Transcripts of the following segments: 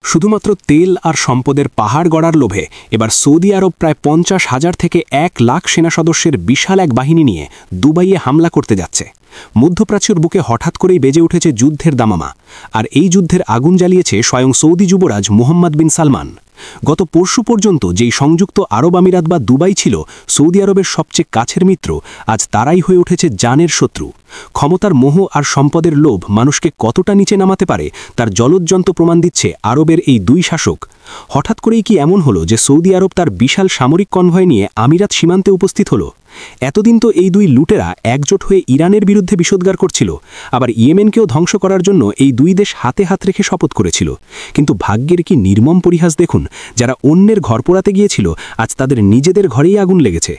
শুধুমাত্র তেল আর সম্পদের পাহাড় গড়ার লোভে এবার সৌদি আরব প্রায় 50,000 থেকে 1 লাখ সেনা সদস্যের বিশাল এক বাহিনী নিয়ে দুবাইয়ে হামলা করতে যাচ্ছে। মধ্যপ্রাচ্যের বুকে হঠাৎ করেই বেজে উঠেছে যুদ্ধের দামামা, আর এই যুদ্ধের আগুন জ্বালিয়েছে স্বয়ং সৌদি যুবরাজ মোহাম্মদ বিন সালমান। গত পরশু পর্যন্ত যেই সংযুক্ত আরব আমিরাত বা দুবাই ছিল সৌদি আরবের সবচেয়ে কাছের মিত্র, আজ তারাই হয়ে উঠেছে জানের শত্রু। ক্ষমতার মোহ আর সম্পদের লোভ মানুষকে কতটা নিচে নামাতে পারে তার জ্বলজ্জন্ত প্রমাণ দিচ্ছে আরবের এই দুই শাসক। হঠাৎ করেই কি এমন হলো যে সৌদি আরব তার বিশাল সামরিক কনভয় নিয়ে আমিরাত সীমান্তে উপস্থিত হলো? এতদিন তো এই দুই লুটেরা একজোট হয়ে ইরানের বিরুদ্ধে বিষোদ্গার করছিল, আবার ইয়েমেনকেও ধ্বংস করার জন্য এই দুই দেশ হাতে হাত রেখে শপথ করেছিল। কিন্তু ভাগ্যের কি নির্মম পরিহাস দেখুন, যারা অন্যের ঘর পোড়াতে গিয়েছিল আজ তাদের নিজেদের ঘরেই আগুন লেগেছে।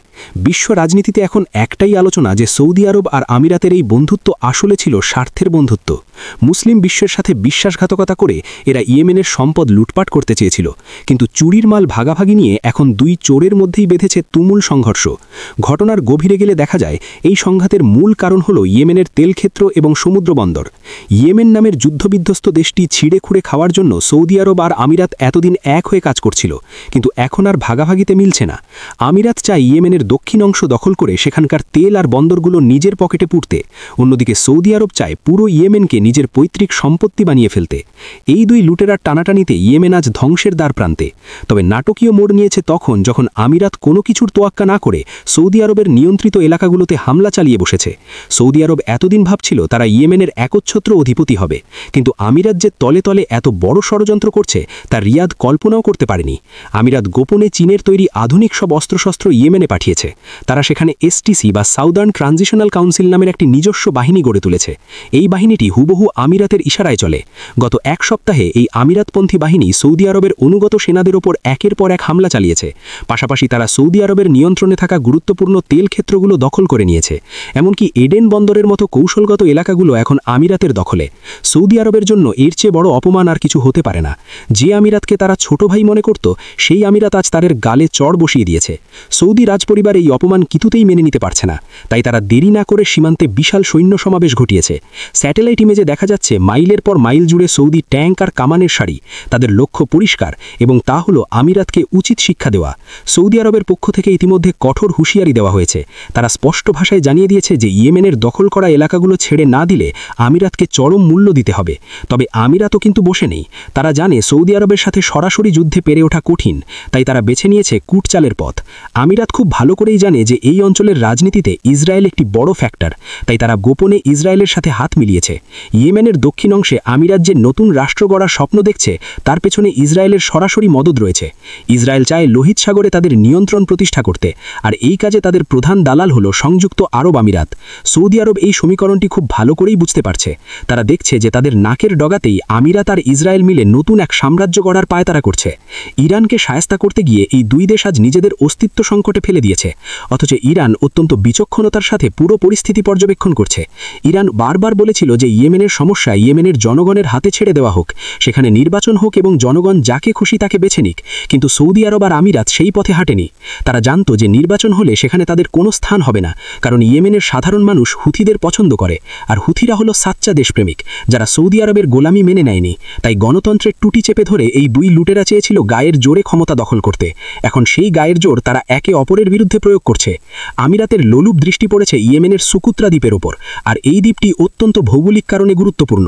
বিশ্ব রাজনীতিতে এখন একটাই আলোচনা যে সৌদি আরব আর আমিরাতের এই বন্ধুত্ব আসলে ছিল স্বার্থের বন্ধুত্ব। মুসলিম বিশ্বের সাথে বিশ্বাসঘাতকতা করে এরা ইয়েমেনের সম্পদ লুটপাট করতে চেয়েছিল, কিন্তু চুরির মাল ভাগাভাগি নিয়ে এখন দুই চোরের মধ্যেই বেঁধেছে তুমুল সংঘর্ষ। ঘটনার গভীরে গেলে দেখা যায় এই সংঘাতের মূল কারণ হল ইয়েমেনের তেলক্ষেত্র এবং সমুদ্র বন্দর। ইয়েমেন নামের যুদ্ধবিধ্বস্ত দেশটি ছিঁড়ে খুঁড়ে খাওয়ার জন্য সৌদি আরব আর আমিরাত এতদিন এক হয়ে কাজ করছিল, কিন্তু এখন আর ভাগাভাগিতে মিলছে না। আমিরাত চায় ইয়েমেনের দক্ষিণ অংশ দখল করে সেখানকার তেল আর বন্দরগুলো নিজের পকেটে পুড়তে, অন্যদিকে সৌদি আরব চায় পুরো ইয়েমেনকে নিজের পৈতৃক সম্পত্তি বানিয়ে ফেলতে। এই দুই লুটেরার টানাটানিতে ইয়েমেন আজ ধ্বংসের দ্বার প্রান্তে। তবে নাটকীয় মোড় নিয়েছে তখন যখন আমিরাত কোনো কিছুর তোয়াক্কা না করে সৌদি আরবের নিয়ন্ত্রিত এলাকাগুলোতে হামলা চালিয়ে বসেছে। সৌদি আরব এতদিন ভাবছিল তারা ইয়েমেনের একচ্ছত্র অধিপতি হবে, কিন্তু আমিরাত যে তলে তলে এত বড় ষড়যন্ত্র করছে তা রিয়াদ কল্পনাও করতে পারেনি। আমিরাত গোপনে চীনের তৈরি আধুনিক সব অস্ত্রশস্ত্র ইয়েমেনে পাঠিয়েছে। তারা সেখানে এসটিসি বা সাউদার্ন ট্রানজিশনাল কাউন্সিল নামের একটি নিজস্ব বাহিনী গড়ে তুলেছে। এই বাহিনীটি হুবহু আমিরাতের ইশারায় চলে। গত এক সপ্তাহে এই আমিরাতপন্থী বাহিনী সৌদি আরবের অনুগত সেনাদের ওপর একের পর এক হামলা চালিয়েছে। পাশাপাশি তারা সৌদি আরবের নিয়ন্ত্রণে থাকা গুরুত্বপূর্ণ তেল ক্ষেত্রগুলো দখল করে নিয়েছে। এমনকি এডেন বন্দরের মতো কৌশলগত এলাকাগুলো এখন আমিরাতের দখলে। সৌদি আরবের জন্য এর চেয়ে বড় অপমান আর কিছু হতে পারে না। যে আমিরাতকে তারা ছোট ভাই মনে করত, সেই আমিরাত আজ তাদের গালে চড় বসিয়ে দিয়েছে। সৌদি রাজপরিবার এই অপমান কিছুতেই মেনে নিতে পারছে না, তাই তারা দেরি না করে সীমান্তে বিশাল সৈন্য সমাবেশ ঘটিয়েছে। স্যাটেলাইট ইমেজে দেখা যাচ্ছে মাইলের পর মাইল জুড়ে সৌদি ট্যাঙ্ক আর কামানের সারি। তাদের লক্ষ্য পরিষ্কার, এবং তা হলো আমিরাতকে উচিত শিক্ষা দেওয়া। সৌদি আরবের পক্ষ থেকে ইতিমধ্যে কঠোর হুঁশিয়ারি দেওয়া হয়েছে। তারা স্পষ্ট ভাষায় জানিয়ে দিয়েছে যে ইয়েমেনের দখল করা এলাকাগুলো ছেড়ে না দিলে আমিরাতকে চরম মূল্য দিতে হবে। তবে আমিরাতও কিন্তু বসে নেই। তারা জানে সৌদি আরবের সাথে সরাসরি যুদ্ধে পেরে ওঠা কঠিন, তাই তারা বেছে নিয়েছে কূটচালের পথ। আমিরাত খুব ভালো করেই জানে যে এই অঞ্চলের রাজনীতিতে ইসরায়েল একটি বড় ফ্যাক্টর, তাই তারা গোপনে ইসরায়েলের সাথে হাত মিলিয়েছে। ইয়েমেনের দক্ষিণ অংশে আমিরাত যে নতুন রাষ্ট্র গড়ার স্বপ্ন দেখছে তার পেছনে ইসরায়েলের সরাসরি মদদ রয়েছে। ইসরায়েল চায় লোহিত সাগরে তাদের নিয়ন্ত্রণ প্রতিষ্ঠা করতে, আর এই কাজে তাদের প্রধান দালাল হলো সংযুক্ত আরব আমিরাত। সৌদি আরব এই সমীকরণটি খুব ভালো করেই বুঝতে পারছে। তারা দেখছে যে তাদের নাকের ডগাতেই আমিরাত আর ইসরায়েল মিলে নতুন এক সাম্রাজ্য গড়ার পায়তারা করছে। ইরানকে শায়েস্তা করতে গিয়ে এই দুই দেশ আজ নিজেদের অস্তিত্ব সংকটে ফেলে দিয়েছে, অথচ ইরান অত্যন্ত বিচক্ষণতার সাথে পুরো পরিস্থিতি পর্যবেক্ষণ করছে। ইরান বারবার বলেছিল যে ইয়েমেনের সমস্যা ইয়েমেনের জনগণের হাতে ছেড়ে দেওয়া হোক, সেখানে নির্বাচন হোক এবং জনগণ যাকে খুশি তাকে বেছে নিক। কিন্তু সৌদি আরব আর আমিরাত সেই পথে হাঁটেনি। তারা জানত যে নির্বাচন হলে সেখানে তাদের কোনো স্থান হবে না, কারণ ইয়েমেনের সাধারণ মানুষ হুথিদের পছন্দ করে, আর হুথিরা হলো সাচ্চা দেশপ্রেমিক যারা সৌদি আরবের গোলামি মেনে নেয়নি। তাই গণতন্ত্রের টুটি চেপে ধরে এই দুই লুটেরা চেয়েছিল গায়ের জোরে ক্ষমতা দখল করতে। এখন সেই গায়ের জোর তারা একে অপরের বিরুদ্ধে প্রয়োগ করছে। আমিরাতের লোলুপ দৃষ্টি পড়েছে ইয়েমেনের সুকুত্রা দ্বীপের ওপর, আর এই দ্বীপটি অত্যন্ত ভৌগোলিক কারণে গুরুত্বপূর্ণ।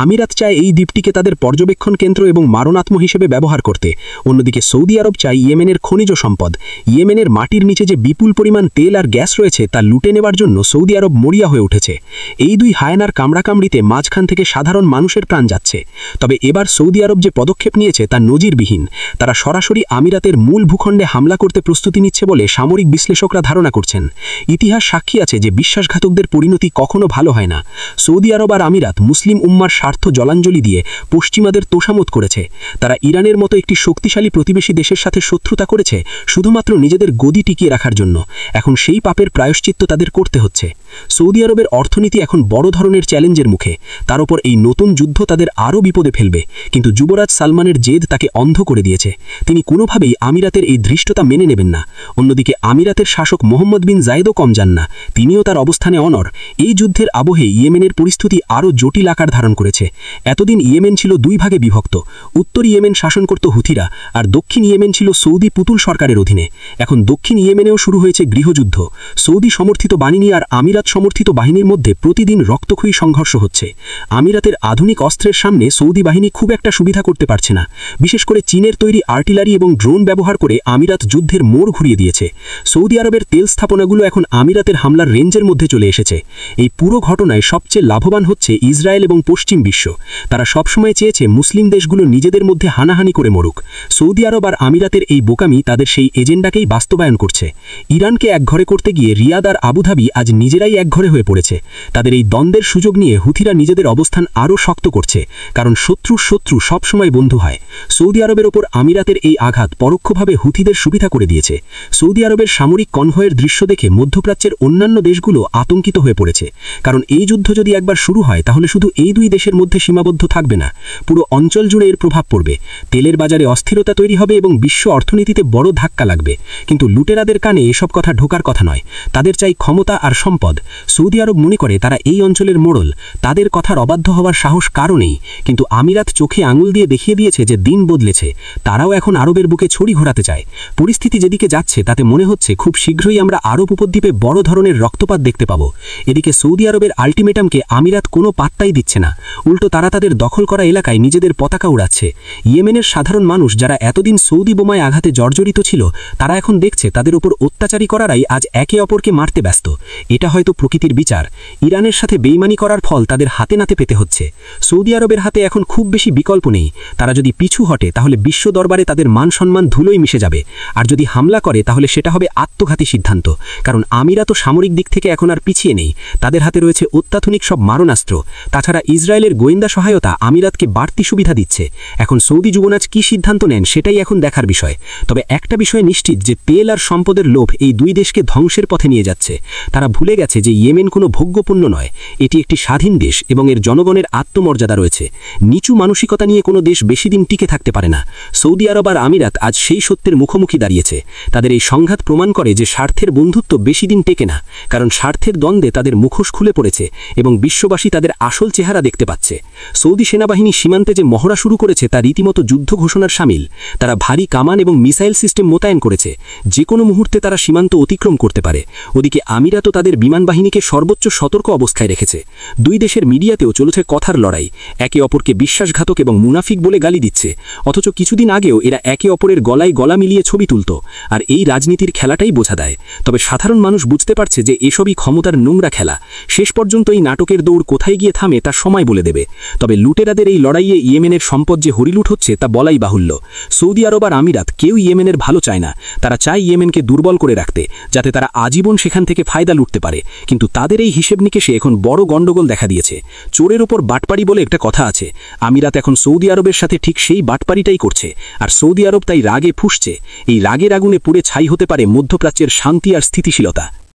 আমিরাত চায় এই দ্বীপটিকে তাদের পর্যবেক্ষণ কেন্দ্র এবং মারণাত্ম হিসেবে ব্যবহার করতে। অন্যদিকে সৌদি আরব চায় ইয়েমেনের খনিজ সম্পদ। ইয়েমেনের মাটির নিচে যে বিপুল পরিমাণ তেল আর গ্যাস রয়েছে তা লুটে নেবার জন্য সৌদি আরব মরিয়া হয়ে উঠেছে। এই দুই হায়নার কামড়াকামড়িতে মাঝখান থেকে সাধারণ মানুষের প্রাণ যাচ্ছে। তবে এবার সৌদি আরব যে পদক্ষেপ নিয়েছে তা নজিরবিহীন। তারা সরাসরি আমিরাতের মূল ভূখণ্ডে হামলা করতে প্রস্তুতি নিচ্ছে বলে সামরিক বিশ্লেষকরা ধারণা করছেন। ইতিহাস সাক্ষী আছে যে বিশ্বাসঘাতকদের পরিণতি কখনো ভালো হয় না। সৌদি আরব আর আমিরাত মুসলিম উম্মার স্বার্থ জলাঞ্জলি দিয়ে পশ্চিমাদের তোষামত করেছে। তারা ইরানের মতো একটি শক্তিশালী প্রতিবেশী দেশের সাথে শত্রুতা করেছে শুধুমাত্র নিজেদের গদি টিকিয়ে রাখার জন্য। এখন সেই পাপের প্রায়শ্চিত্ত তাদের করতে হচ্ছে। সৌদি আরবের অর্থনীতি এখন বড় ধরনের চ্যালেঞ্জের মুখে, তার উপর এই নতুন যুদ্ধ তাদের আরও বিপদে ফেলবে। কিন্তু যুবরাজ সালমানের জেদ তাকে অন্ধ করে দিয়েছে। তিনি কোনোভাবেই আমিরাতের এই ধৃষ্টতা মেনে নেবেন না। অন্যদিকে আমিরাতের শাসক মোহাম্মদ বিন জায়েদও কম যান না, তিনিও তার অবস্থানে অনড়। এই যুদ্ধের আবহে ইয়েমেনের পরিস্থিতি আরও জটিল আকার ধারণ করেছে। এতদিন ইয়েমেন ছিল দুই ভাগে বিভক্ত। উত্তর ইয়েমেন শাসন করত হুথিরা, আর দক্ষিণ ইয়েমেন ছিল সৌদি পুতুল সরকারের অধীনে। এখন দক্ষিণ ইয়েমেনেও শুরু হয়েছে গৃহযুদ্ধ। সৌদি সমর্থিত বাহিনী আর আমিরাত সমর্থিত বাহিনীর মধ্যে প্রতিদিন রক্তক্ষয়ী সংঘর্ষ হচ্ছে। আমিরাতের আধুনিক অস্ত্রের সামনে সৌদি বাহিনী খুব একটা সুবিধা করতে পারছে না। বিশেষ করে চীনের তৈরি আর্টিলারি এবং ড্রোন ব্যবহার করে আমিরাত যুদ্ধের মোড় ঘুরিয়ে দিয়েছে। সৌদি আরবের তেল স্থাপনাগুলো এখন আমিরাতের হামলার রেঞ্জের মধ্যে চলে এসেছে। এই পুরো ঘটনায় সবচেয়ে লাভবান হচ্ছে ইসরায়েল এবং পশ্চিম বিশ্ব। তারা সবসময় চেয়েছে মুসলিম দেশগুলো নিজেদের মধ্যে হানাহানি করে মরুক। সৌদি আরব আর আমিরাতের এই বোকামি তাদের সেই এজেন্ডাকেই বাস্তবায়ন করছে। ইরানকে একঘরে করতে গিয়ে রিয়াদ আর আবুধাবি আজ নিজেরাই একঘরে হয়ে পড়েছে। তাদের এই দ্বন্দ্বের সুযোগ নিয়ে হুথিরা নিজেদের অবস্থান আরও শক্ত করছে, কারণ শত্রুর শত্রু সবসময় বন্ধু হয়। সৌদি আরবের ওপর আমিরাতের এই আঘাত পরোক্ষভাবে হুথিদের সুবিধা করে দিয়েছে। সৌদি আরবের সামরিক কনভয়ের দৃশ্য দেখে মধ্যপ্রাচ্যের অন্যান্য দেশগুলো আতঙ্কিত হয়ে পড়েছে, কারণ এই যুদ্ধ যদি একবার শুরু হয় তাহলে শুধু এই দুই দেশের মধ্যে সীমাবদ্ধ থাকবে না, পুরো অঞ্চল জুড়ে এর প্রভাব পড়বে। তেলের বাজারে অস্থিরতা তৈরি হবে এবং বিশ্ব অর্থনীতিতে বড় ধাক্কা লাগবে। কিন্তু লুটেরাদের কানে এসব কথা ঢোকার কথা নয়। তাদের চাই ক্ষমতা আর সম্পদ। সৌদি আরব মনে করে তারা এই অঞ্চলের মোড়ল, তাদের কথার অবাধ্য হওয়ার সাহস কারও নেই। কিন্তু আমিরাত চোখে আঙুল দিয়ে দেখিয়ে দিয়েছে যে দিন বদলেছে। তারাও এখন আরবের বুকে ছড়ি ঘোরাতে চায়। পরিস্থিতি যেদিকে যাচ্ছে তাতে মনে হচ্ছে খুব শীঘ্রই আমরা আরব উপদ্বীপে বড় ধরনের রক্তপাত দেখতে পাবো। এদিকে সৌদি আরবের আলটিমেটামকে আমিরাত কোনো পাত্তাই দিচ্ছে না। উল্টো তারা তাদের দখল করা এলাকায় নিজেদের পতাকা উড়াচ্ছে। ইয়েমেনের সাধারণ মানুষ যারা এতদিন সৌদি বোমায় আঘাতে জর্জরিত ছিল, তারা এখন দেখছে তাদের উপর অত্যাচারী করারাই আজ একে অপরকে মারতে ব্যস্ত। এটা হয়তো প্রকৃতির বিচার। ইরানের সাথে বেইমানি করার ফল তাদের হাতে নাতে পেতে হচ্ছে। সৌদি আরবের হাতে এখন খুব বেশি বিকল্প নেই। তারা যদি পিছু হটে তাহলে বিশ্ব দরবারে তাদের মান সম্মান ধুলোয় মিশে যাবে, আর যদি হামলা করে তাহলে সেটা হবে আত্মঘাতী সিদ্ধান্ত। কারণ আমিরাত সামরিক দিক থেকে এখন আর পিছিয়ে নেই। তাদের হাতে রয়েছে অত্যাধুনিক সব মারণাস্ত্র। তাছাড়া ইসরায়েলের গোয়েন্দা সহায়তা আমিরাতকে বাড়তি সুবিধা দিচ্ছে। এখন সৌদি যুবরাজ কি সিদ্ধান্ত নেন সেটাই এখন দেখার বিষয়। তবে একটা বিষয় নিশ্চিত যে তেল আর সম্পদের লোভ এই দুই দেশকে ধ্বংসের পথে নিয়ে যাচ্ছে। তারা ভুলে গেছে যে ইয়েমেন কোনো ভোগ্যপণ্য নয়, এটি একটি স্বাধীন দেশ এবং এর জনগণের আত্মমর্যাদা রয়েছে। নিচু মানসিকতা নিয়ে কোনো দেশ বেশি দিন টিকে থাকতে পারে না। সৌদি আরব আর আমিরাত আজ সেই সত্যের মুখোমুখি দাঁড়িয়েছে। তাদের এই সংঘাত প্রমাণ করে যে স্বার্থের বন্ধুত্ব বেশি দিন টেকে না, কারণ স্বার্থের দ্বন্দ্বে তাদের মুখোশ খুলে পড়েছে এবং বিশ্ববাসী তাদের আসল চেহারা দেখতে পাচ্ছে। সৌদি সেনাবাহিনী সীমান্তে যে মহড়া শুরু করেছে তা রীতিমতো যুদ্ধ ঘোষণার শামিল। তারা ভারী কামান এবং মিসাইল সিস্টেম মোতায়েন করেছে, যে কোনো মুহূর্তে তারা সীমান্ত অতিক্রম করতে পারে। ওদিকে আমিরাতও তাদের বিমান বাহিনীকে সর্বোচ্চ সতর্ক অবস্থায় রেখেছে। দুই দেশের মিডিয়াতেও চলেছে কথার লড়াই। একে অপরকে বিশ্বাসঘাতক এবং মুনাফিক বলে গালি দিচ্ছে, অথচ কিছুদিন আগেও এরা একে অপরের গলায় গলা মিলিয়ে ছবি তুলত। আর এই রাজনীতির খেলাটাই বোঝা দেয়। তবে সাধারণ মানুষ বুঝতে পারছে যে এসবই ক্ষমতার নোংরা খেলা। শেষ পর্যন্ত এই নাটকের দৌড় কোথায় গিয়ে থামে তা সময় বলে দেবে। তবে লুটেরাদের এই লড়াইয়ে ইয়েমেনের সম্পদ যে হরিলুট হচ্ছে তা বলাই বাহুল্য। সৌদি আরব আর আমিরাত কেউ ইয়েমেনের ভালো চায় না। তারা চায় ইয়েমেনকে দুর্বল করে রাখতে, যাতে তারা আজীবন সেখান থেকে ফায়দা লুটতে পারে। কিন্তু তাদের এই হিসেব নিকেশে এখন বড় গন্ডগোল দেখা দিয়েছে। চোরের ওপর বাটপাড়ি বলে একটা কথা আছে। আমিরাত এখন সৌদি আরবের সাথে ঠিক সেই বাটপাড়িটাই করছে, আর সৌদি আরব তাই রাগে ফুঁসছে। এই রাগের আগুনে পুড়ে ছাই হতে পারে মধ্যপ্রাচ্যের শান্তি আর স্থিতিশীলতা।